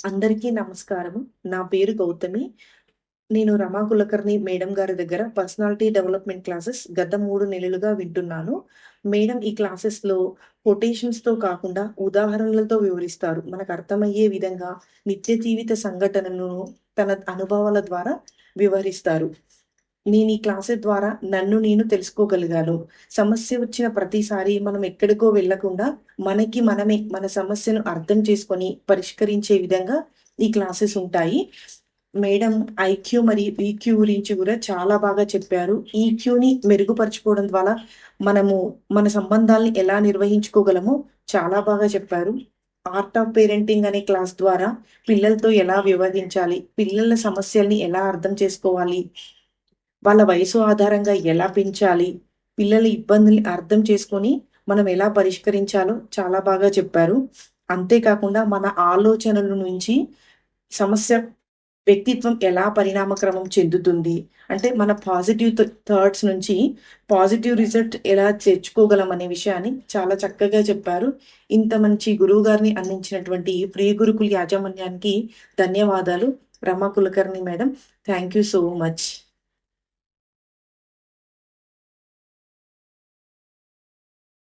అందరికీ నమస్కారము. నా పేరు గౌతమి. నేను రమా కులకర్ణి మేడం గారి దగ్గర పర్సనాలిటీ డెవలప్‌మెంట్ క్లాసెస్ గత 3 నెలలుగా వింటున్నాను. మేడం ఈ క్లాసెస్‌లో కొటేషన్స్‌తో కాకుండా ఉదాహరణలతో వివరిస్తారు. మనకు అర్థమయ్యే విధంగా నిత్య జీవిత సంఘటనలను తన అనుభవాల ద్వారా వివరిస్తారు. నేను ఈ క్లాసెస్ ద్వారా నన్ను నేను తెలుసుకోగలిగాను. సమస్య వచ్చిన ప్రతిసారి మనం ఎక్కడికో వెళ్ళకుండా మనకి మనమే మన సమస్యను అర్థం చేసుకొని పరిష్కరించే విధంగా ఈ క్లాసెస్ ఉంటాయి. మేడం ఐక్యూ మరియు ఈక్యూ గురించి కూడా చాలా బాగా చెప్పారు. ఈక్యూని మెరుగుపరుచుకోవడం ద్వారా మనము మన సంబంధాల్ని ఎలా నిర్వహించుకోగలమో చాలా బాగా చెప్పారు. ఆర్ట్ ఆఫ్ పేరెంటింగ్ అనే క్లాస్ ద్వారా పిల్లలతో ఎలా వ్యవహరించాలి, పిల్లల సమస్యల్ని ఎలా అర్థం చేసుకోవాలి, వాళ్ళ వయసు ఆధారంగా ఎలా పెంచాలి, పిల్లల ఇబ్బందుల్ని అర్థం చేసుకొని మనం ఎలా పరిష్కరించాలో చాలా బాగా చెప్పారు. అంతేకాకుండా మన ఆలోచనల నుంచి సమస్య వ్యక్తిత్వం ఎలా పరిణామక్రమం చెందుతుంది, అంటే మన పాజిటివ్ థాట్స్ నుంచి పాజిటివ్ రిజల్ట్ ఎలా తెచ్చుకోగలం అనే విషయాన్ని చాలా చక్కగా చెప్పారు. ఇంత మంచి గురువు గారిని అందించినటువంటి ప్రియ గురుకుల్ యాజమాన్యానికి ధన్యవాదాలు. Rama Kulkarni madam, thank you so much.